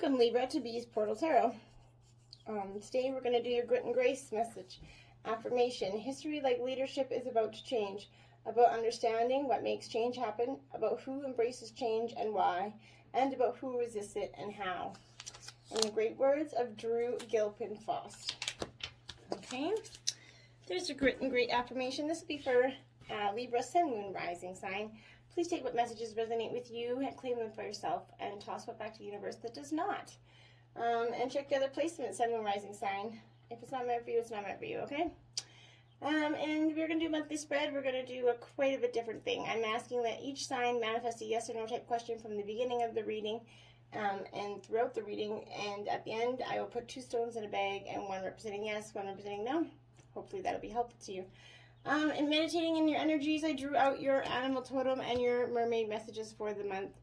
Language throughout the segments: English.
Welcome, Libra, to Bee's Portal Tarot. Today we're going to do your grit and grace message. Affirmation. History, like leadership, is about to change. About understanding what makes change happen. About who embraces change and why. And about who resists it and how. In the great words of Drew Gilpin Faust. Okay. There's your grit and great affirmation. This will be for Libra, Sun, Moon, Rising sign. Please take what messages resonate with you and claim them for yourself, and toss what back to the universe that does not. And check the other placement, Sun, Moon, Rising sign. If it's not meant for you, it's not meant for you, okay? And we're going to do a monthly spread. We're going to do quite a bit different thing. I'm asking that each sign manifest a yes or no type question from the beginning of the reading and throughout the reading. And at the end, I will put 2 stones in a bag, and one representing yes, one representing no. Hopefully that'll be helpful to you. In meditating in your energies, I drew out your animal totem and your mermaid messages for the month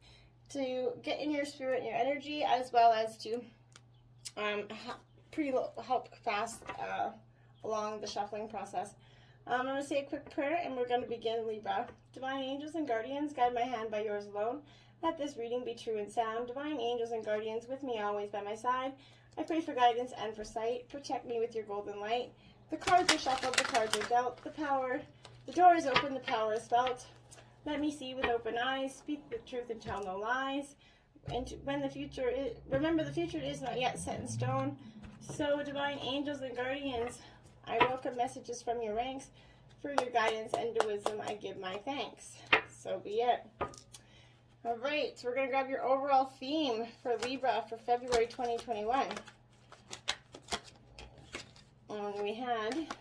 to get in your spirit and your energy, as well as to help fast along the shuffling process. I'm going to say a quick prayer, and we're going to begin, Libra. Divine angels and guardians, guide my hand by yours alone. Let this reading be true and sound. Divine angels and guardians, with me always by my side. I pray for guidance and for sight. Protect me with your golden light. The cards are shuffled, the cards are dealt, the door is open, the power is felt. Let me see with open eyes, speak the truth and tell no lies. And when the future is, remember the future is not yet set in stone. So divine angels and guardians, I welcome messages from your ranks. For your guidance and wisdom, I give my thanks. So be it. All right, so we're going to grab your overall theme for Libra for February 2021. And we had,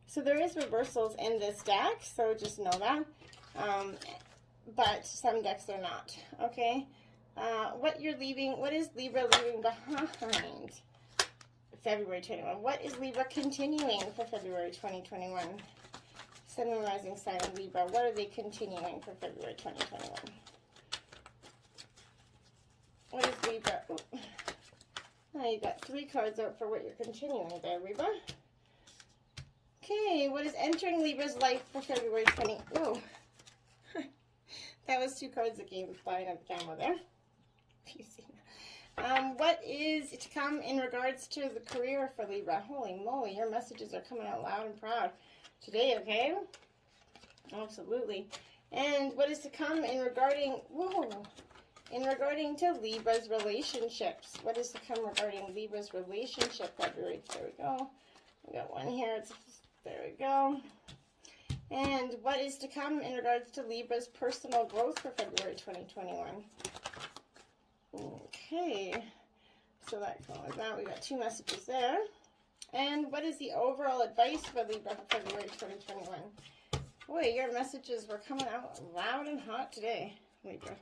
so there is reversals in this deck, so just know that, but some decks are not, okay? What is Libra leaving behind February 21? What is Libra continuing for February 2021? Sun, Moon, Rising sign of Libra, what are they continuing for February 2021? What is Libra? Ooh. Now you got 3 cards out for what you're continuing there, Libra. Okay, what is entering Libra's life for February 20? Oh, that was 2 cards that came flying at the camera there. You see that. What is to come in regards to the career for Libra? Holy moly, your messages are coming out loud and proud today, okay? Absolutely. And what is to come in regarding, in regarding to Libra's relationships. What is to come regarding Libra's relationship February? There we go. We got one here. There we go. And what is to come in regards to Libra's personal growth for February 2021? Okay. So that goes like that. We got 2 messages there. And what is the overall advice for Libra for February 2021? Boy, your messages were coming out loud and hot today, Libra.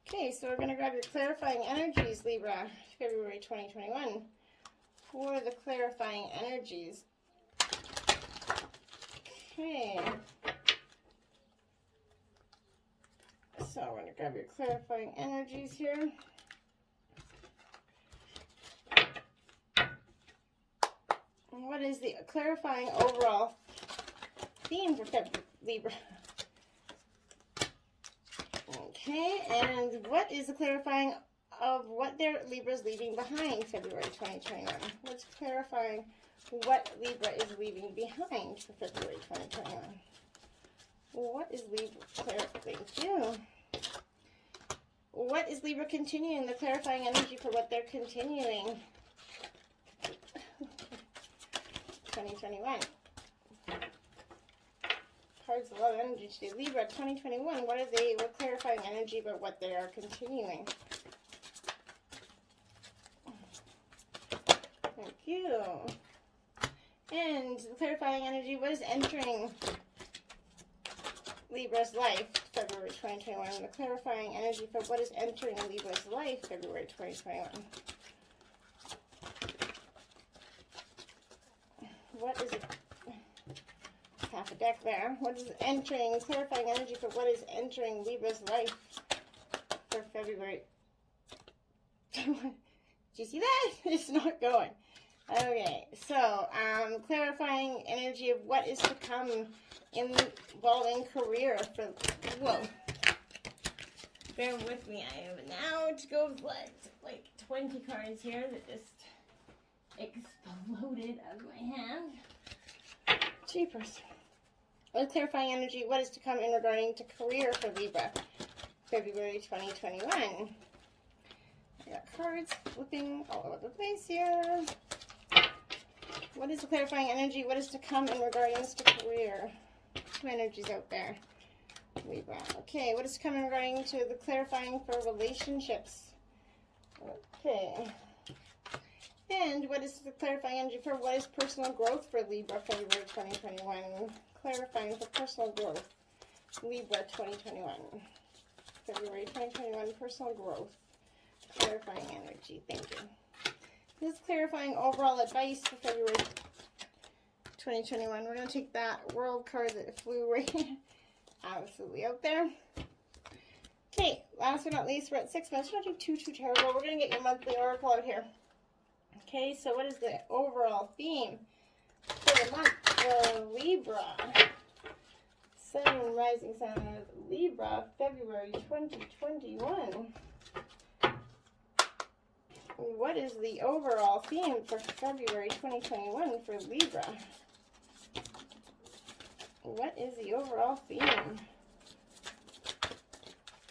Okay, so we're going to grab your clarifying energies, Libra, February 2021. For the clarifying energies. Okay. So we're going to grab your clarifying energies here. What is the clarifying overall theme for Libra? Okay, and what is the clarifying of what Libra's leaving behind February 2021? What's clarifying what Libra is leaving behind for February 2021? What is Libra, thank you. What is Libra continuing, the clarifying energy for what they're continuing 2021? Cards, a lot of energy today. Libra 2021, what clarifying energy about what they are continuing? Thank you. And the clarifying energy, what is entering Libra's life February 2021? And the clarifying energy for what is entering Libra's life February 2021? What is it? Half a deck there. What is entering, clarifying energy for what is entering Libra's life for February? Do you see that? It's not going. Okay, so clarifying energy of what is to come involving career for, bear with me. I have now to go like 20 cards here that just exploded out of my hand. Jeepers. With clarifying energy, what is to come in regarding to career for Libra, February 2021? I got cards flipping all over the place here. What is the clarifying energy? What is to come in regarding to career? Two energies out there. Libra. Okay, what is coming regarding to the clarifying for relationships? Okay. And what is the clarifying energy for what is personal growth for Libra, February 2021? Clarifying for personal growth, Libra 2021. February 2021, personal growth. Clarifying energy. Thank you. This is clarifying overall advice for February 2021. We're going to take that world card that flew right absolutely out there. Okay, last but not least, we're at 6 minutes. We're not doing too terrible. We're going to get your monthly oracle out here. Okay, so what is the overall theme for the month for Libra? Sun and rising sign of Libra, February 2021. What is the overall theme for February 2021 for Libra? What is the overall theme?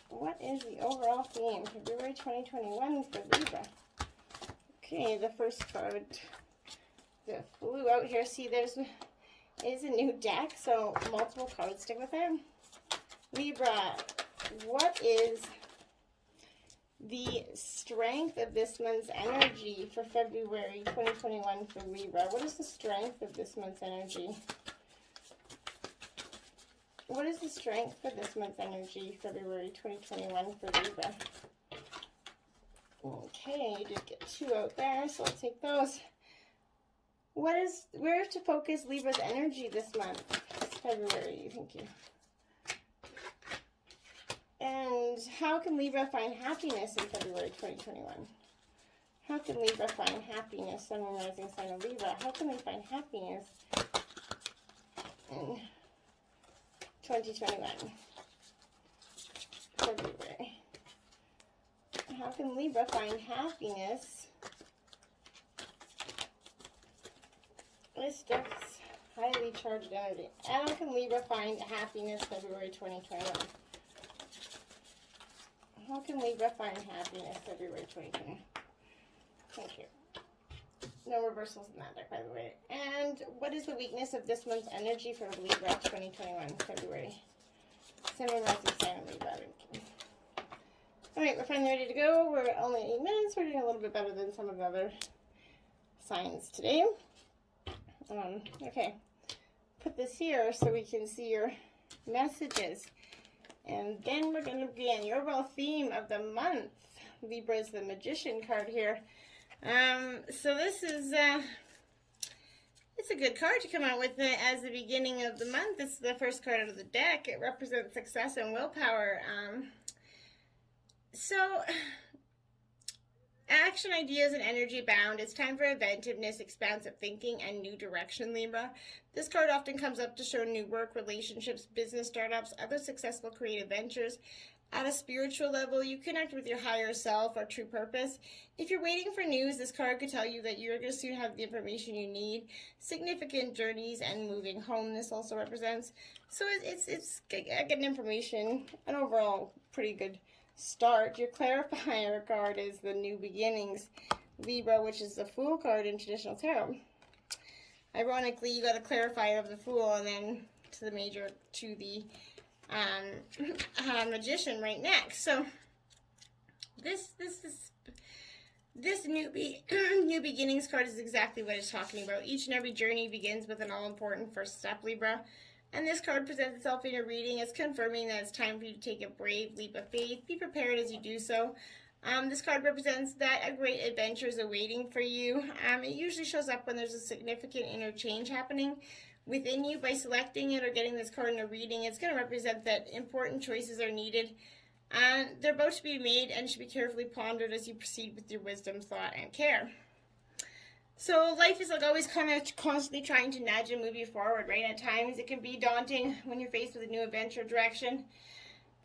What is the overall theme for February 2021 for Libra? Okay, the first card that flew out here. See, there's is a new deck, so multiple cards. Stick with it. Libra, what is the strength of this month's energy for February 2021 for Libra? What is the strength of this month's energy? What is the strength for this month's energy, February 2021 for Libra? Okay, you did get two out there, so I'll take those. Where to focus Libra's energy this month? It's February, thank you. And how can Libra find happiness in February 2021? How can Libra find happiness? Sun and rising sign of Libra. How can they find happiness in 2021? February. How can Libra find happiness? This stuff's highly charged energy. How can Libra find happiness February 2021? How can Libra find happiness February 2020? Thank you. No reversals in that deck, by the way. And what is the weakness of this month's energy for Libra 2021, February? Sun and rising sign of Libra. Alright, we're finally ready to go. We're at only 8 minutes. We're doing a little bit better than some of the other signs today. Okay. Put this here so we can see your messages. And then we're going to begin your overall theme of the month. Libra is the Magician card here. So this is, it's a good card to come out with as the beginning of the month. This is the first card out of the deck. It represents success and willpower. So, action, ideas, and energy abound. It's time for inventiveness, expansive thinking, and new direction, Libra. This card often comes up to show new work, relationships, business startups, other successful creative ventures. At a spiritual level, you connect with your higher self or true purpose. If you're waiting for news, this card could tell you that you're going to soon have the information you need. Significant journeys and moving home, this also represents. So it's getting information, an overall pretty good start. Your clarifier card is the new beginnings, Libra, which is the Fool card in traditional tarot. Ironically, you got a clarifier of the Fool and then to the Magician right next. So this new beginnings card is exactly what it's talking about. Each and every journey begins with an all-important first step, Libra. And this card presents itself in your reading as confirming that it's time for you to take a brave leap of faith. Be prepared as you do so. This card represents that a great adventure is awaiting for you. It usually shows up when there's a significant inner change happening within you. By selecting it or getting this card in a reading, it's going to represent that important choices are needed. And they're about to be made and should be carefully pondered as you proceed with your wisdom, thought, and care. So life is like always kind of constantly trying to nudge and move you forward, right? At times it can be daunting when you're faced with a new adventure direction.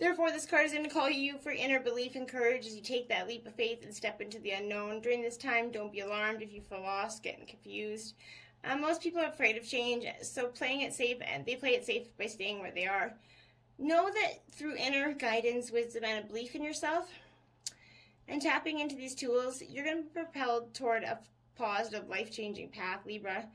Therefore, this card is going to call you for inner belief and courage as you take that leap of faith and step into the unknown. During this time, don't be alarmed if you feel lost, getting confused. Most people are afraid of change, so playing it safe, and they play it safe by staying where they are. Know that through inner guidance, wisdom, and a belief in yourself, and tapping into these tools, you're going to be propelled toward a positive, life-changing path, Libra.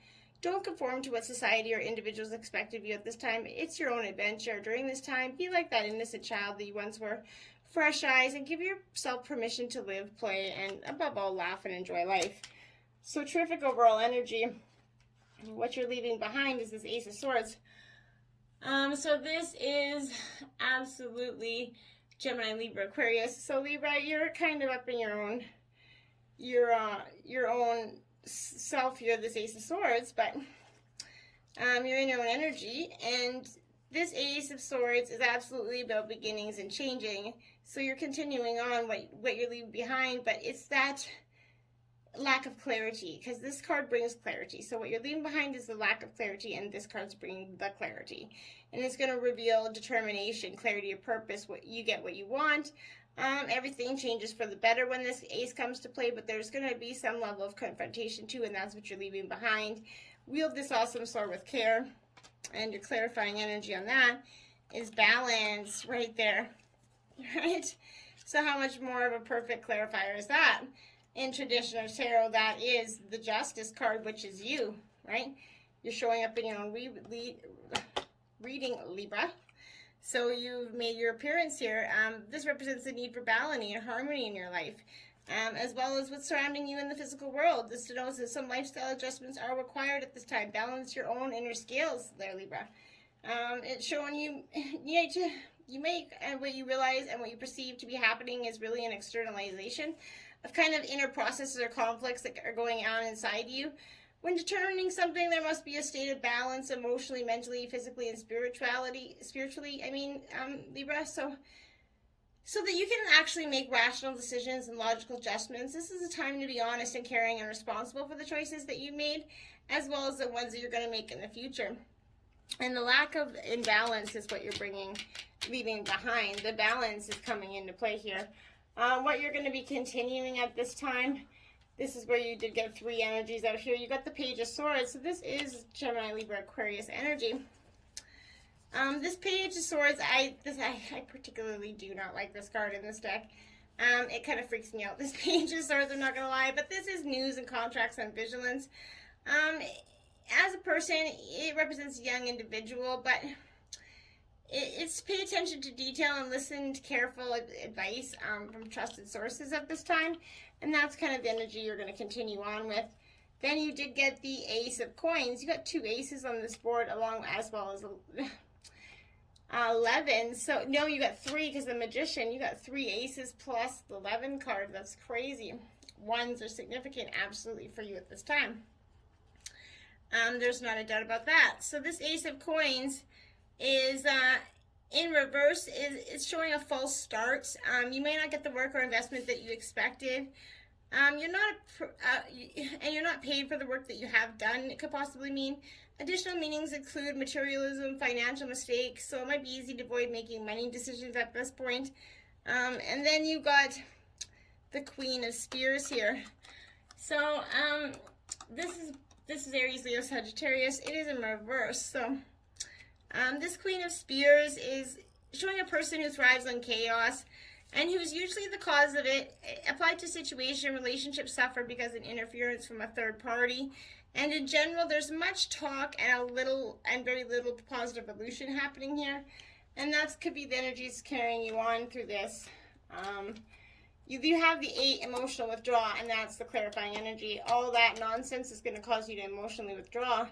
Don't conform to what society or individuals expect of you at this time. It's your own adventure. During this time, be like that innocent child that you once were. Fresh eyes, and give yourself permission to live, play, and above all, laugh and enjoy life. So terrific overall energy. What you're leaving behind is this Ace of Swords. So this is absolutely Gemini, Libra, Aquarius. So Libra, you're kind of up in your own self. You're this Ace of Swords, but you're in your own energy, and this Ace of Swords is absolutely about beginnings and changing. So you're continuing on what you're leaving behind, but it's that lack of clarity, because this card brings clarity. So what you're leaving behind is the lack of clarity, and this card's bringing the clarity, and it's going to reveal determination, clarity of purpose. What you get, what you want. Everything changes for the better when this ace comes to play, but there's going to be some level of confrontation too, and that's what you're leaving behind. Wield this awesome sword with care, and your clarifying energy on that is balance right there, right? So how much more of a perfect clarifier is that? In traditional tarot, that is the Justice card, which is you, right? You're showing up in your own reading, Libra. So you've made your appearance here. This represents the need for balance and harmony in your life, as well as what's surrounding you in the physical world. This denotes that some lifestyle adjustments are required at this time. Balance your own inner scales there, Libra. It's showing you make what you realize and what you perceive to be happening is really an externalization of kind of inner processes or conflicts that are going on inside you. When determining something, there must be a state of balance emotionally, mentally, physically, and spiritually, Libra, so that you can actually make rational decisions and logical adjustments. This is a time to be honest and caring and responsible for the choices that you made, as well as the ones that you're going to make in the future. And the lack of imbalance is what you're leaving behind. The balance is coming into play here. What you're going to be continuing at this time, this is where you did get 3 energies out here. You got the Page of Swords. So this is Gemini, Libra, Aquarius energy. This Page of Swords, I particularly do not like this card in this deck. It kind of freaks me out, this Page of Swords, I'm not going to lie. But this is news and contracts and vigilance. As a person, it represents a young individual, but it's pay attention to detail and listen to careful advice from trusted sources at this time. And that's kind of the energy you're going to continue on with. Then you did get the Ace of Coins. You got 2 aces on this board, as well as 11. So, no, you got 3 because the Magician. You got 3 aces plus the 11 card. That's crazy. Ones are significant, absolutely, for you at this time. There's not a doubt about that. So this Ace of Coins is in reverse. It's showing a false start. You may not get the work or investment that you expected. You're not paid for the work that you have done. It could possibly mean additional meanings include materialism, financial mistakes. So it might be easy to avoid making money decisions at this point. And then you got the Queen of Spears here. So this is Aries, Leo, Sagittarius. It is in reverse. So this Queen of Spears is showing a person who thrives on chaos and who's usually the cause of it. Applied to situation, relationships suffer because of interference from a third party. And in general, there's much talk and very little positive evolution happening here. And that could be the energies carrying you on through this. You have the 8 emotional withdrawal, and that's the clarifying energy. All that nonsense is going to cause you to emotionally withdraw,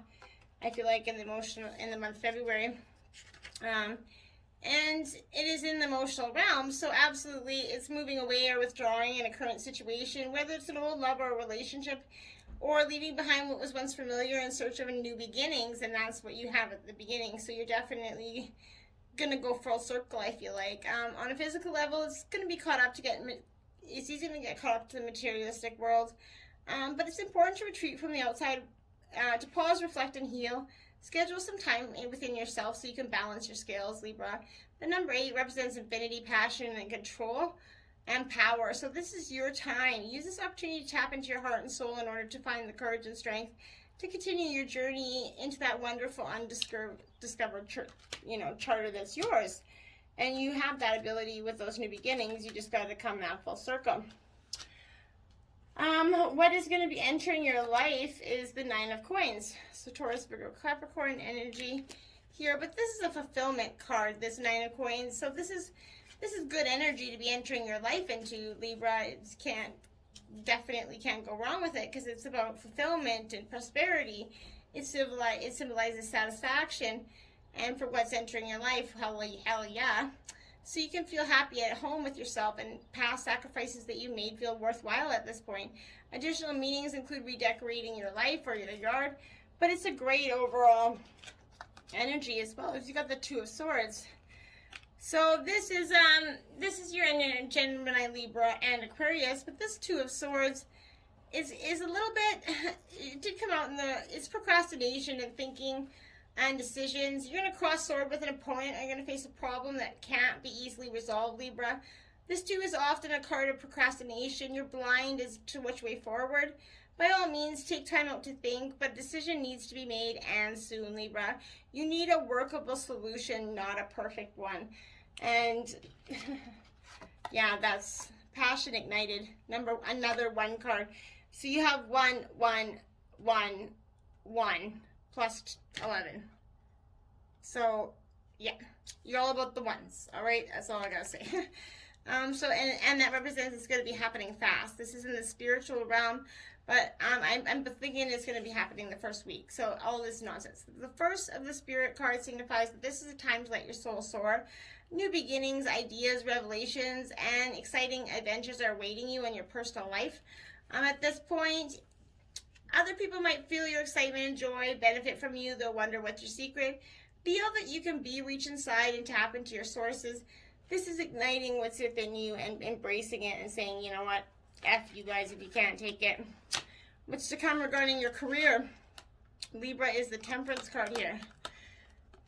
I feel like, in the month of February. And it is in the emotional realm, so absolutely it's moving away or withdrawing in a current situation, whether it's an old love or a relationship, or leaving behind what was once familiar in search of new beginnings, and that's what you have at the beginning. So you're definitely going to go full circle, I feel like. On a physical level, it's going to be caught up it's easy to get caught up to the materialistic world, but it's important to retreat from the outside, to pause, reflect, and heal. Schedule some time within yourself so you can balance your scales, Libra. The number 8 represents infinity, passion, and control and power. So this is your time. Use this opportunity to tap into your heart and soul in order to find the courage and strength to continue your journey into that wonderful, undiscovered, charter that's yours. And you have that ability with those new beginnings. You just got to come that full circle. What is going to be entering your life is the 9 of Coins. So Taurus, Virgo, Capricorn energy here. But this is a fulfillment card, this 9 of Coins. So this is good energy to be entering your life into, Libra. It definitely can't go wrong with it because it's about fulfillment and prosperity. It symbolizes satisfaction. And for what's entering your life, hell yeah. So you can feel happy at home with yourself, and past sacrifices that you made feel worthwhile at this point. Additional meanings include redecorating your life or your yard, but it's a great overall energy as well. As you got the 2 of Swords. So this is your Gemini, Libra, and Aquarius, but this 2 of Swords is a little bit, it did come out it's procrastination and thinking and decisions. You're going to cross sword with an opponent. You're going to face a problem that can't be easily resolved, Libra. This 2 is often a card of procrastination. You're blind as to which way forward. By all means, take time out to think, but a decision needs to be made, and soon, Libra. You need a workable solution, not a perfect one. And yeah, that's passion ignited. Another 1 card. So you have 1, 1, 1, 1 plus 11. So yeah, you're all about the ones. All right, that's all I gotta say. And that represents it's going to be happening fast. This is in the spiritual realm, but I'm thinking it's going to be happening the first week. So all this nonsense. The first of the spirit card signifies that this is a time to let your soul soar. New beginnings, ideas, revelations, and exciting adventures are awaiting you in your personal life. At this point, other people might feel your excitement and joy, benefit from you. They'll wonder what's your secret. Feel that you can reach inside and tap into your sources. This is igniting what's within you and embracing it and saying, you know what, F you guys if you can't take it. What's to come regarding your career? Libra is the Temperance card here.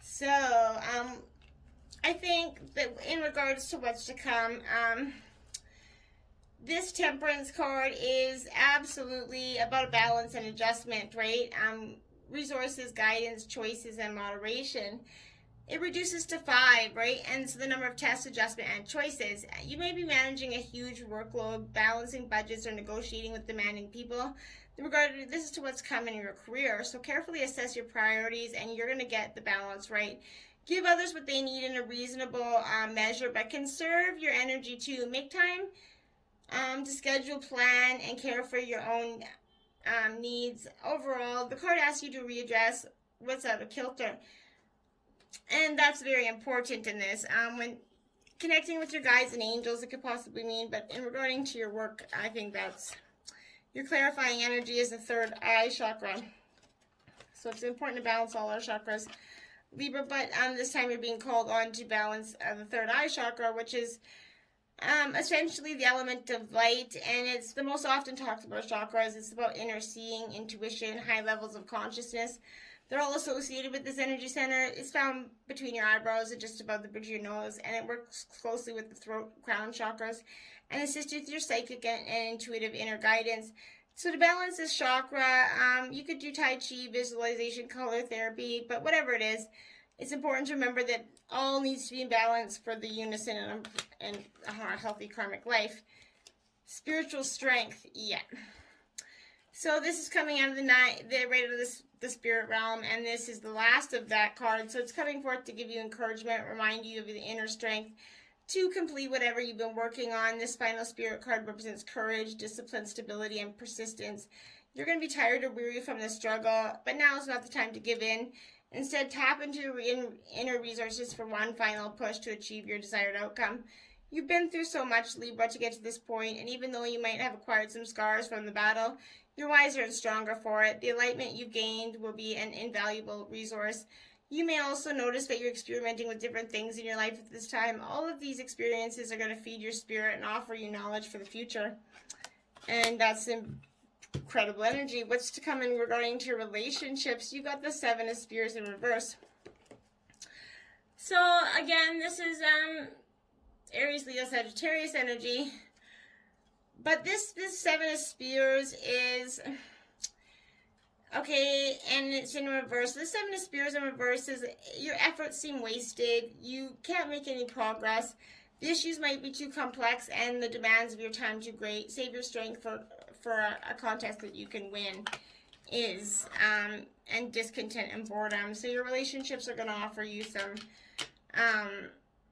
So, I think that in regards to what's to come, this Temperance card is absolutely about a balance and adjustment, right? Resources, guidance, choices, and moderation. It reduces to 5, right? And so the number of tests, adjustment, and choices. You may be managing a huge workload, balancing budgets, or negotiating with demanding people. This is to what's coming in your career. So carefully assess your priorities, and you're going to get the balance right. Give others what they need in a reasonable measure, but conserve your energy too. Make time to schedule, plan, and care for your own needs. Overall, the card asks you to readdress what's out of kilter. And that's very important in this. When connecting with your guides and angels, it could possibly mean, but in regarding to your work, I think that's your clarifying energy is the 3rd eye chakra. So it's important to balance all our chakras, Libra, but this time you're being called on to balance the 3rd eye chakra, which is essentially the element of light, and it's the most often talked about chakras. It's about inner seeing, intuition, high levels of consciousness. They're all associated with this energy center. It's found between your eyebrows and just above the bridge of your nose, and it works closely with the throat, crown chakras, and assists you with your psychic and intuitive inner guidance. So to balance this chakra, you could do Tai Chi, visualization, color therapy, but whatever it is, it's important to remember that all needs to be in balance for the unison and a healthy karmic life. Spiritual strength, yeah. So this is coming out of the spirit realm, and this is the last of that card. So it's coming forth to give you encouragement, remind you of the inner strength to complete whatever you've been working on. This final spirit card represents courage, discipline, stability, and persistence. You're going to be tired or weary from the struggle, but now is not the time to give in. Instead, tap into your inner resources for one final push to achieve your desired outcome. You've been through so much, Libra, to get to this point, and even though you might have acquired some scars from the battle, you're wiser and stronger for it. The enlightenment you've gained will be an invaluable resource. You may also notice that you're experimenting with different things in your life at this time. All of these experiences are going to feed your spirit and offer you knowledge for the future. And that's Incredible energy. What's to come in regarding to your relationships? You got the Seven of Spears in reverse. So again, this is Aries, Leo, Sagittarius energy. But this Seven of Spears is okay, and it's in reverse. The Seven of Spears in reverse is your efforts seem wasted. You can't make any progress. The issues might be too complex, and the demands of your time too great. Save your strength for a contest that you can win. Is and discontent and boredom. So your relationships are going to offer you some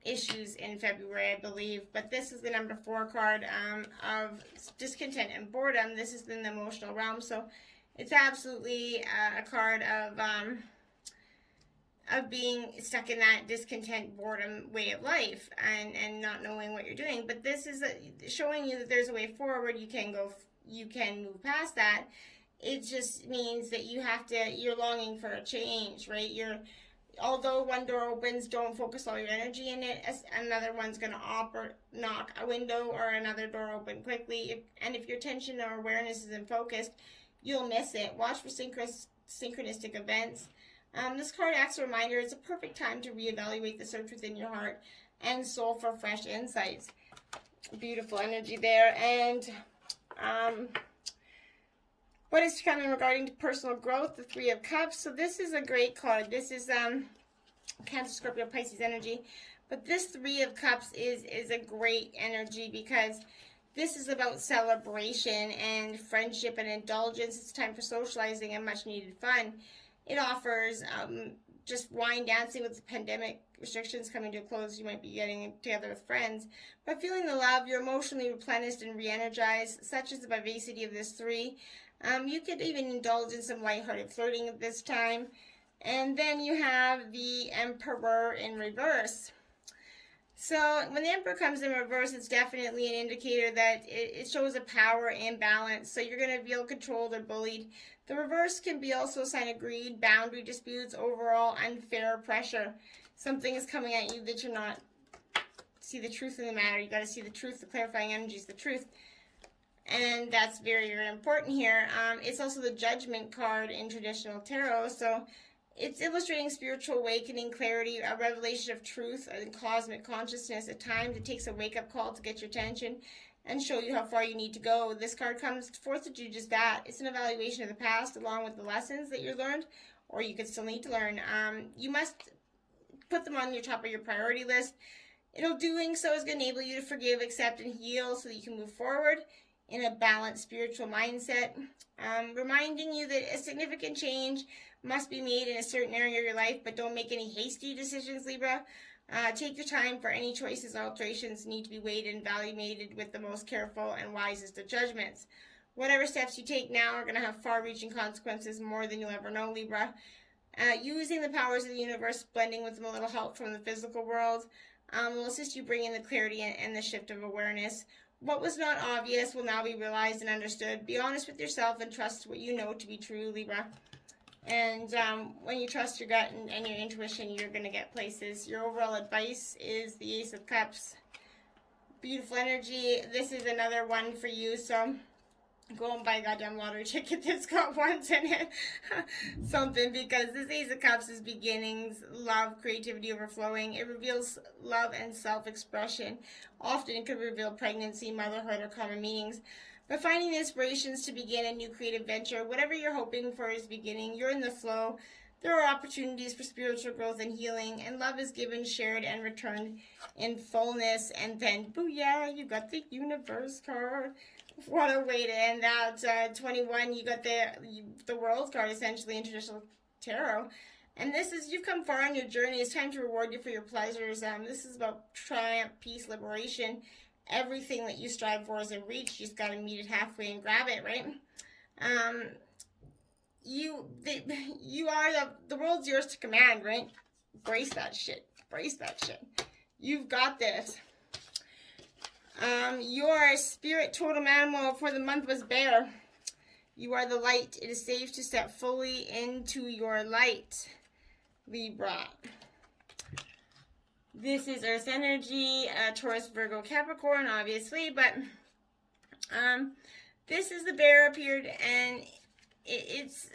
issues in February, I believe. But this is the number 4 card of discontent and boredom. This is in the emotional realm. So it's absolutely a card of being stuck in that discontent, boredom way of life and not knowing what you're doing. But this is showing you that there's a way forward. You can move past that. It just means that you're longing for a change, right? Although one door opens, don't focus all your energy in it. Another one's going to knock a window or another door open quickly. And if your attention or awareness isn't focused, you'll miss it. Watch for synchronistic events. This card acts as a reminder. It's a perfect time to reevaluate the search within your heart and soul for fresh insights. Beautiful energy there. And what is coming regarding to personal growth? The Three of Cups. So this is a great card. This is Cancer, Scorpio, Pisces energy. But this Three of Cups is a great energy because this is about celebration and friendship and indulgence. It's time for socializing and much needed fun. It offers just wine dancing with the pandemic restrictions coming to a close. You might be getting together with friends. But feeling the love, you're emotionally replenished and re-energized. Such is the vivacity of this 3. You could even indulge in some lighthearted flirting at this time. And then you have the Emperor in reverse. So when the Emperor comes in reverse, it's definitely an indicator that it shows a power imbalance. So you're going to feel controlled or bullied. The reverse can be also a sign of greed, boundary disputes, overall unfair pressure. Something is coming at you that you're not see the truth in the matter. You got to see the truth. The clarifying energy is the truth. And that's very, very important here. It's also the Judgment card in traditional tarot. So it's illustrating spiritual awakening, clarity, a revelation of truth and cosmic consciousness. At times, it takes a wake-up call to get your attention and show you how far you need to go. This card comes forth to do just that. It's an evaluation of the past along with the lessons that you learned or you could still need to learn. You must put them on your top of your priority list. Doing so is going to enable you to forgive, accept, and heal so that you can move forward in a balanced spiritual mindset. Reminding you that a significant change must be made in a certain area of your life, but don't make any hasty decisions, Libra. Take your time for any choices. Alterations need to be weighed and evaluated with the most careful and wisest of judgments. Whatever steps you take now are going to have far-reaching consequences, more than you'll ever know, Libra. Using the powers of the universe, blending with a little help from the physical world, will assist you bring in the clarity and the shift of awareness. What was not obvious will now be realized and understood. Be honest with yourself and trust what you know to be true, Libra. And when you trust your gut and your intuition, you're going to get places. Your overall advice is the Ace of Cups. Beautiful energy. This is another one for you, so go and buy a goddamn lottery ticket that's got ones in it. Something, because this Ace of Cups is beginnings, love, creativity overflowing. It reveals love and self-expression. Often it could reveal pregnancy, motherhood, or common meanings. But finding the inspirations to begin a new creative venture, whatever you're hoping for is beginning. You're in the flow. There are opportunities for spiritual growth and healing, and love is given, shared, and returned in fullness. And then, booyah, you got the Universe card. What a way to end that. 21, you got the World card, essentially, in traditional tarot. And this is, you've come far on your journey. It's time to reward you for your pleasures. This is about triumph, peace, liberation. Everything that you strive for is in reach. You just got to meet it halfway and grab it, right? You are the world's yours to command, right? Brace that shit. Brace that shit. You've got this. Your spirit totem animal for the month was bear. You are the light. It is safe to step fully into your light, Libra. This is Earth energy, Taurus, Virgo, Capricorn, obviously, but This is the bear appeared, and it's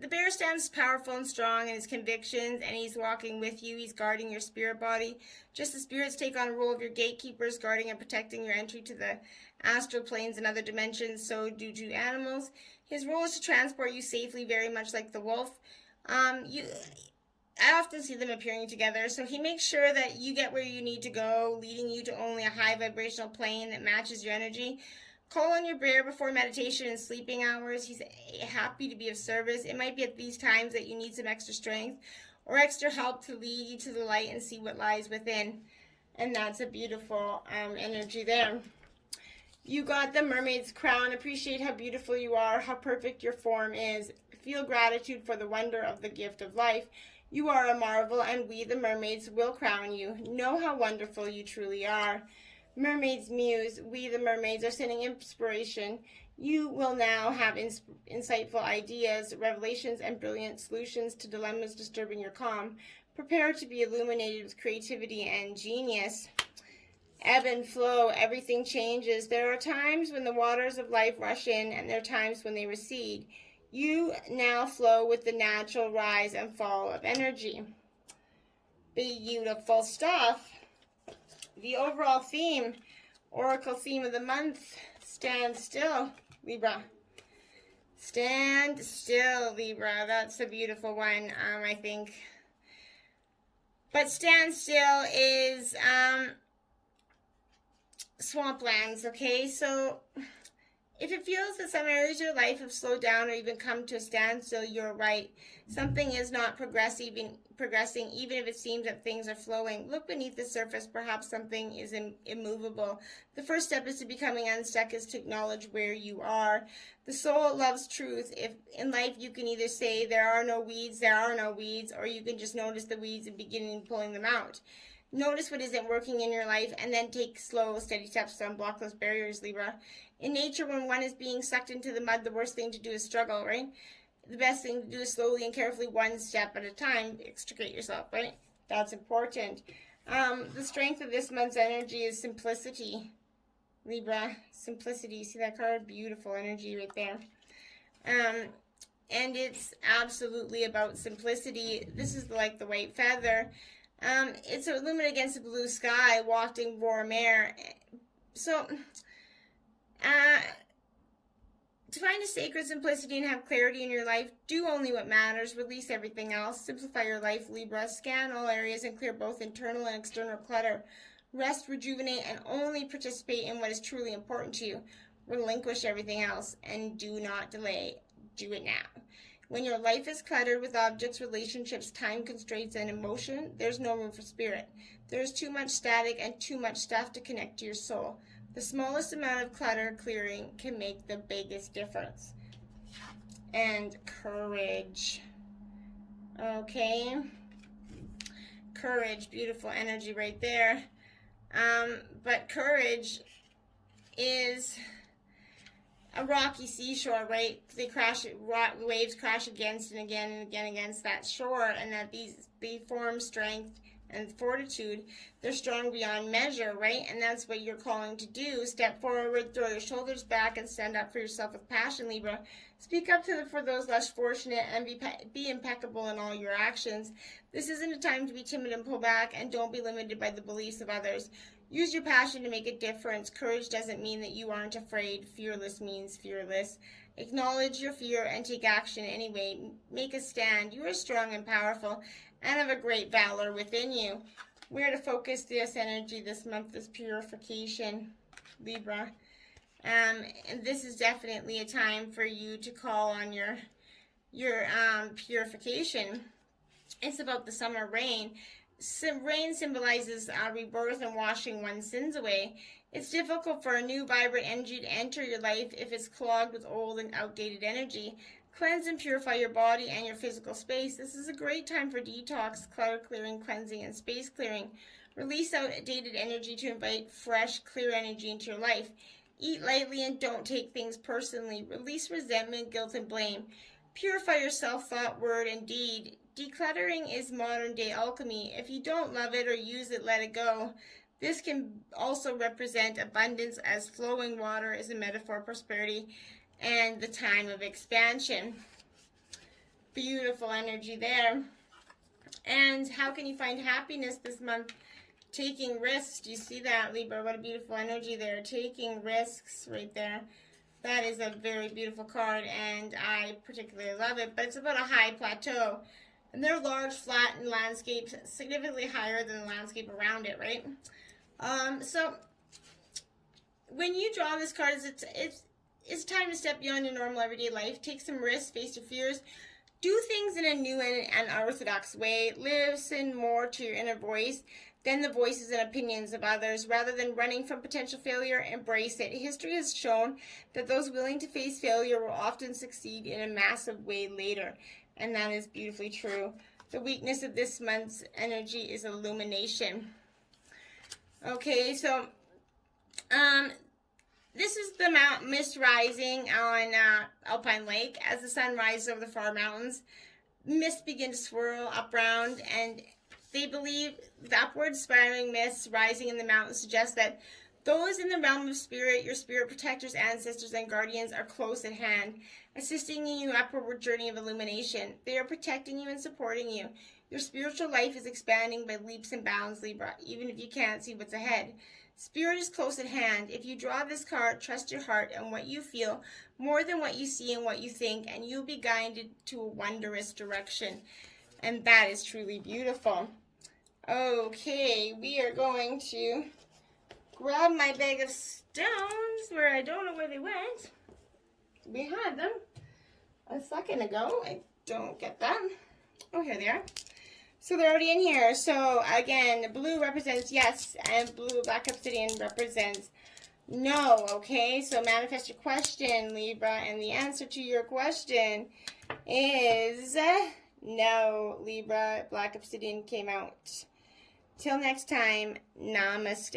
the bear stands powerful and strong in his convictions, and he's walking with you. He's guarding your spirit body. Just as spirits take on a role of your gatekeepers, guarding and protecting your entry to the astral planes and other dimensions, so do animals. His role is to transport you safely, very much like the wolf. I often see them appearing together, so he makes sure that you get where you need to go, leading you to only a high vibrational plane that matches your energy. Call on your bear before meditation and sleeping hours. He's happy to be of service. It might be at these times that you need some extra strength or extra help to lead you to the light and see what lies within. And that's a beautiful energy there. You got the mermaid's crown. Appreciate how beautiful you are, how perfect your form is. Feel gratitude for the wonder of the gift of life. You are a marvel, and we, the mermaids, will crown you. Know how wonderful you truly are. Mermaid's Muse, we the mermaids are sending inspiration. You will now have insightful ideas, revelations, and brilliant solutions to dilemmas disturbing your calm. Prepare to be illuminated with creativity and genius. Ebb and flow, everything changes. There are times when the waters of life rush in, and there are times when they recede. You now flow with the natural rise and fall of energy. Beautiful stuff. The overall theme, oracle theme of the month, stand still, Libra. Stand still, Libra. That's a beautiful one, I think. But stand still is swamplands, okay? So if it feels that some areas of your life have slowed down or even come to a standstill, you're right. Something is not progressing, even if it seems that things are flowing. Look beneath the surface. Perhaps something is immovable. The first step is to becoming unstuck is to acknowledge where you are. The soul loves truth. If in life you can either say there are no weeds, or you can just notice the weeds and begin pulling them out. Notice what isn't working in your life, and then take slow, steady steps to unblock those barriers, Libra. In nature, when one is being sucked into the mud, the worst thing to do is struggle, right? The best thing to do is slowly and carefully, one step at a time, extricate yourself, right? That's important. The strength of this month's energy is simplicity, Libra. Simplicity. See that card? Beautiful energy right there. And it's absolutely about simplicity. This is like the white feather. It's a lumen against the blue sky, wafting warm air. So, to find a sacred simplicity and have clarity in your life, do only what matters, release everything else, simplify your life, Libra, scan all areas and clear both internal and external clutter, rest, rejuvenate, and only participate in what is truly important to you, relinquish everything else, and do not delay, do it now. When your life is cluttered with objects, relationships, time constraints, and emotion, there's no room for spirit. There's too much static and too much stuff to connect to your soul. The smallest amount of clutter clearing can make the biggest difference. And courage. Okay. Courage, beautiful energy right there. But courage is a rocky seashore, right? Waves crash against and again against that shore, and that they form strength and fortitude. They're strong beyond measure, right? And that's what you're calling to do. Step forward, throw your shoulders back, and stand up for yourself with passion, Libra. Speak up for those less fortunate, and be impeccable in all your actions. This isn't a time to be timid and pull back, and don't be limited by the beliefs of others. Use your passion to make a difference. Courage doesn't mean that you aren't afraid. Fearless means fearless. Acknowledge your fear and take action anyway. Make a stand. You are strong and powerful and have a great valor within you. Where to focus this energy this month is purification, Libra. And this is definitely a time for you to call on your purification. It's about the summer rain. Rain symbolizes rebirth and washing one's sins away. It's difficult for a new, vibrant energy to enter your life if it's clogged with old and outdated energy. Cleanse and purify your body and your physical space. This is a great time for detox, clutter clearing, cleansing, and space clearing. Release outdated energy to invite fresh, clear energy into your life. Eat lightly and don't take things personally. Release resentment, guilt, and blame. Purify your self-thought, word, and deed. Decluttering is modern-day alchemy. If you don't love it or use it, let it go. This can also represent abundance, as flowing water is a metaphor of prosperity and the time of expansion. Beautiful energy there. And how can you find happiness this month? Taking risks. Do you see that, Libra? What a beautiful energy there. Taking risks right there. That is a very beautiful card, and I particularly love it. But it's about a high plateau. And they're large, flattened landscapes, significantly higher than the landscape around it, right? So when you draw this card, it's time to step beyond your normal everyday life. Take some risks, face your fears. Do things in a new and unorthodox way. Listen more to your inner voice than the voices and opinions of others. Rather than running from potential failure, embrace it. History has shown that those willing to face failure will often succeed in a massive way later. And that is beautifully true. The weakness of this month's energy is illumination. Okay, so this is the mist rising on Alpine Lake. As the sun rises over the far mountains, mist begin to swirl up round, and they believe the upward spiraling mists rising in the mountains suggest that those in the realm of spirit, your spirit protectors, ancestors, and guardians, are close at hand, assisting in your upward journey of illumination. They are protecting you and supporting you. Your spiritual life is expanding by leaps and bounds, Libra, even if you can't see what's ahead. Spirit is close at hand. If you draw this card, trust your heart and what you feel more than what you see and what you think, and you'll be guided to a wondrous direction. And that is truly beautiful. Okay, we are going to grab my bag of stones where I don't know where they went. We had them a second ago. I don't get them. Oh, here they are. So they're already in here. So again, blue represents yes, and blue black obsidian represents no. Okay, so manifest your question, Libra, and the answer to your question is no, Libra. Black obsidian came out. Till next time, namaste.